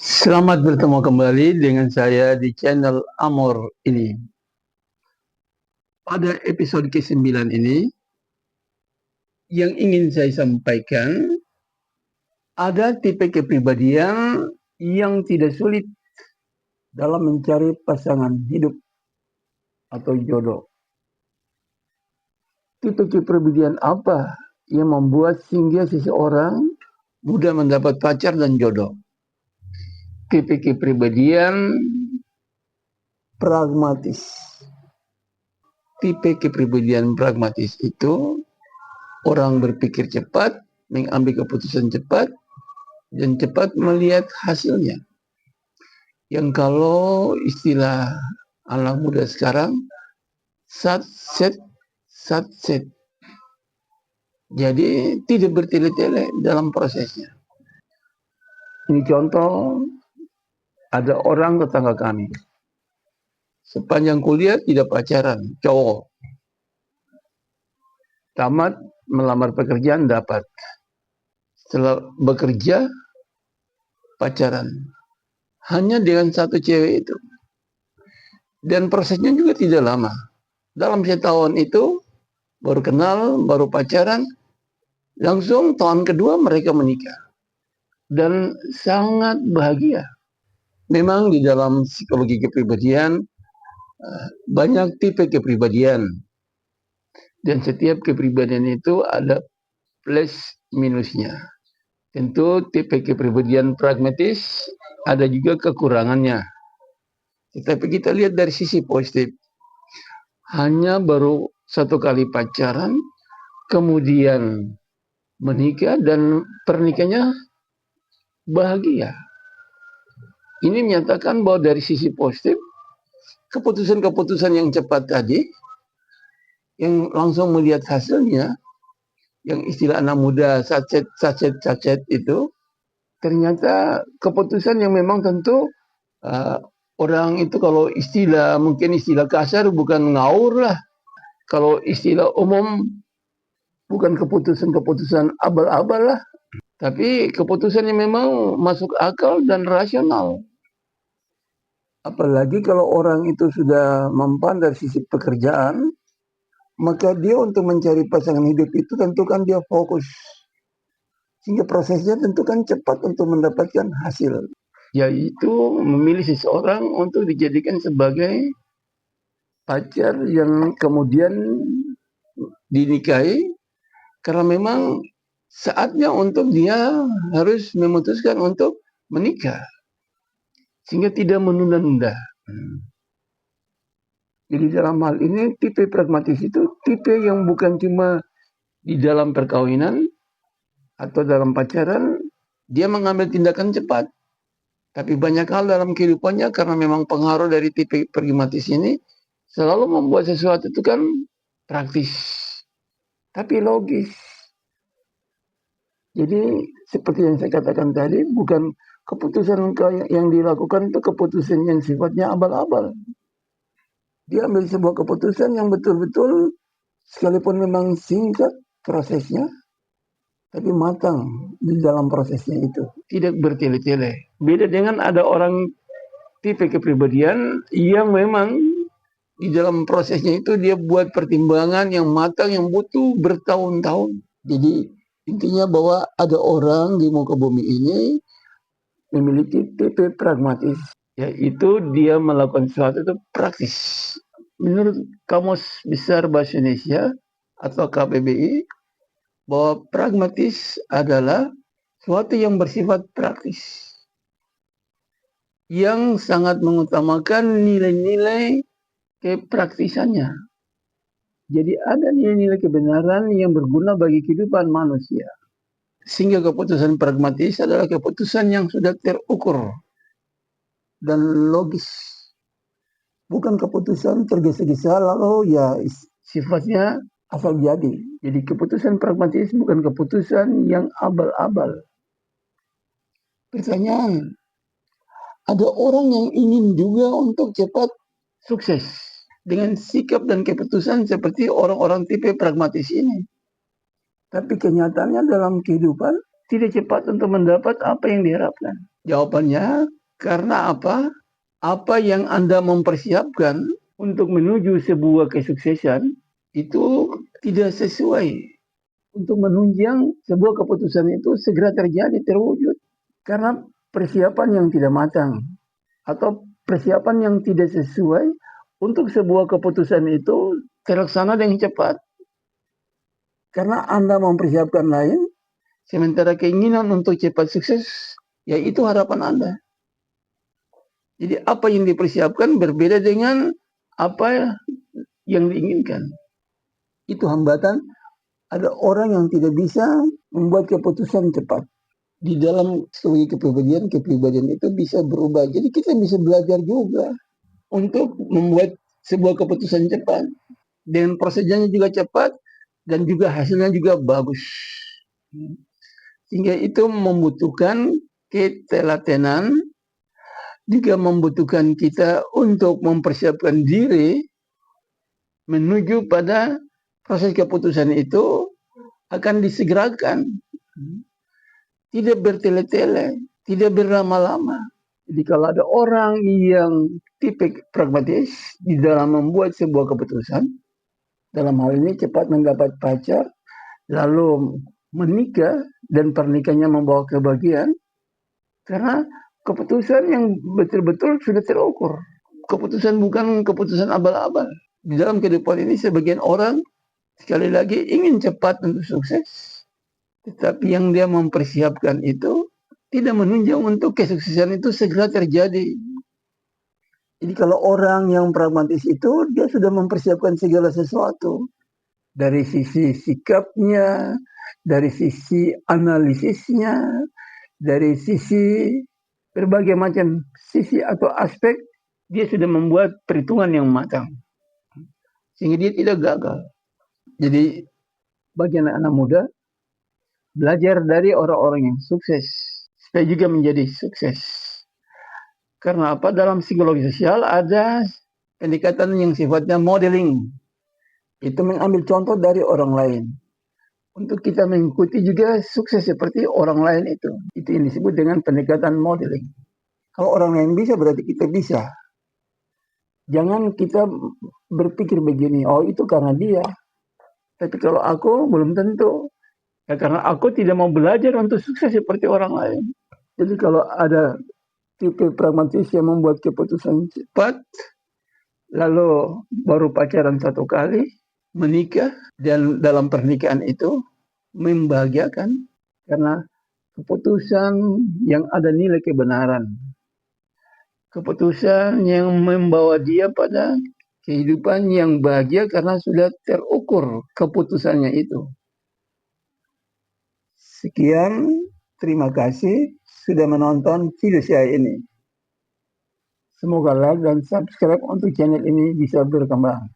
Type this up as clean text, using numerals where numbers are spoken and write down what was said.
Selamat bertemu kembali dengan saya di channel Amor ini. Pada episode ke-9 ini, yang ingin saya sampaikan, ada tipe kepribadian yang tidak sulit dalam mencari pasangan hidup atau jodoh. Tipe kepribadian apa yang membuat sehingga seseorang mudah mendapat pacar dan jodoh? Tipe kepribadian pragmatis. Tipe kepribadian pragmatis itu orang berpikir cepat, mengambil keputusan cepat, dan cepat melihat hasilnya. Yang kalau istilah anak muda sekarang, satset, satset. Jadi tidak bertele-tele dalam prosesnya. Ini contoh, ada orang tetangga kami. Sepanjang kuliah tidak pacaran, cowok. Tamat melamar pekerjaan dapat. Setelah bekerja, pacaran. Hanya dengan satu cewek itu. Dan prosesnya juga tidak lama. Dalam setahun itu, baru kenal, baru pacaran, langsung tahun kedua mereka menikah. Dan sangat bahagia. Memang di dalam psikologi kepribadian, banyak tipe kepribadian. Dan setiap kepribadian itu ada plus minusnya. Tentu tipe kepribadian pragmatis ada juga kekurangannya. Tetapi kita lihat dari sisi positif. Hanya baru satu kali pacaran, kemudian menikah dan pernikahannya bahagia. Ini menyatakan bahwa dari sisi positif, keputusan-keputusan yang cepat tadi, yang langsung melihat hasilnya, yang istilah anak muda sacet itu, ternyata keputusan yang memang tentu orang itu kalau mungkin istilah kasar bukan ngaur lah. Kalau istilah umum bukan keputusan-keputusan abal-abal lah. Tapi keputusan yang memang masuk akal dan rasional. Apalagi kalau orang itu sudah mempan dari sisi pekerjaan, maka dia untuk mencari pasangan hidup itu tentu kan dia fokus. Sehingga prosesnya tentu kan cepat untuk mendapatkan hasil. Yaitu memilih seseorang untuk dijadikan sebagai pacar yang kemudian dinikahi, karena memang saatnya untuk dia harus memutuskan untuk menikah. Sehingga tidak menunda-nunda. Jadi dalam hal ini tipe pragmatis itu tipe yang bukan cuma di dalam perkawinan atau dalam pacaran, dia mengambil tindakan cepat. Tapi banyak hal dalam kehidupannya karena memang pengaruh dari tipe pragmatis ini selalu membuat sesuatu itu kan praktis. Tapi logis. Jadi seperti yang saya katakan tadi, bukan keputusan yang dilakukan itu keputusan yang sifatnya abal-abal. Dia ambil sebuah keputusan yang betul-betul sekalipun memang singkat prosesnya, tapi matang di dalam prosesnya itu. Tidak bertele-tele. Beda dengan ada orang tipe kepribadian yang memang di dalam prosesnya itu dia buat pertimbangan yang matang yang butuh bertahun-tahun. Jadi intinya bahwa ada orang di muka bumi ini memiliki tipe pragmatis, yaitu dia melakukan sesuatu itu praktis. Menurut Kamus Besar Bahasa Indonesia atau KBBI, bahwa pragmatis adalah sesuatu yang bersifat praktis, yang sangat mengutamakan nilai-nilai kepraktisannya. Jadi ada nilai-nilai kebenaran yang berguna bagi kehidupan manusia. Sehingga keputusan pragmatis adalah keputusan yang sudah terukur dan logis. Bukan keputusan tergesa-gesa lalu ya sifatnya asal jadi. Jadi keputusan pragmatis bukan keputusan yang abal-abal. Pertanyaan, ada orang yang ingin juga untuk cepat sukses dengan sikap dan keputusan seperti orang-orang tipe pragmatis ini. Tapi kenyataannya dalam kehidupan tidak cepat untuk mendapat apa yang diharapkan. Jawabannya, karena apa? Apa yang Anda mempersiapkan untuk menuju sebuah kesuksesan itu tidak sesuai untuk menunjang sebuah keputusan itu segera terjadi, terwujud. Karena persiapan yang tidak matang atau persiapan yang tidak sesuai untuk sebuah keputusan itu terlaksana dengan cepat. Karena Anda mempersiapkan lain, sementara keinginan untuk cepat sukses, yaitu harapan Anda. Jadi apa yang dipersiapkan berbeda dengan apa yang diinginkan. Itu hambatan, ada orang yang tidak bisa membuat keputusan cepat. Di dalam studi kepribadian itu bisa berubah. Jadi kita bisa belajar juga untuk membuat sebuah keputusan cepat. Dan prosesnya juga cepat dan juga hasilnya juga bagus. Sehingga itu membutuhkan ketelatenan, juga membutuhkan kita untuk mempersiapkan diri menuju pada proses keputusan itu akan disegerakan. Tidak bertele-tele, tidak berlama-lama. Jadi kalau ada orang yang tipe pragmatis di dalam membuat sebuah keputusan, dalam hal ini cepat mendapat pacar, lalu menikah dan pernikahannya membawa kebahagiaan, karena keputusan yang betul-betul sudah terukur. Keputusan bukan keputusan abal-abal. Di dalam kehidupan ini sebagian orang sekali lagi ingin cepat untuk sukses, tetapi yang dia mempersiapkan itu tidak menunjang untuk kesuksesan itu segera terjadi. Jadi kalau orang yang pragmatis itu dia sudah mempersiapkan segala sesuatu. Dari sisi sikapnya, dari sisi analisisnya, dari sisi berbagai macam sisi atau aspek, dia sudah membuat perhitungan yang matang. Sehingga dia tidak gagal. Jadi bagi anak-anak muda, belajar dari orang-orang yang sukses supaya juga menjadi sukses. Karena apa? Dalam psikologi sosial ada pendekatan yang sifatnya modeling. Itu mengambil contoh dari orang lain. Untuk kita mengikuti juga sukses seperti orang lain itu. Itu yang disebut dengan pendekatan modeling. Kalau orang lain bisa, berarti kita bisa. Jangan kita berpikir begini, oh itu karena dia. Tapi kalau aku belum tentu. Ya karena aku tidak mau belajar untuk sukses seperti orang lain. Jadi kalau ada tipe pragmatis yang membuat keputusan cepat, lalu baru pacaran satu kali, menikah, dan dalam pernikahan itu membahagiakan karena keputusan yang ada nilai kebenaran. Keputusan yang membawa dia pada kehidupan yang bahagia karena sudah terukur keputusannya itu. Sekian, terima kasih sudah menonton video saya ini. Semoga like dan subscribe untuk channel ini bisa berkembang.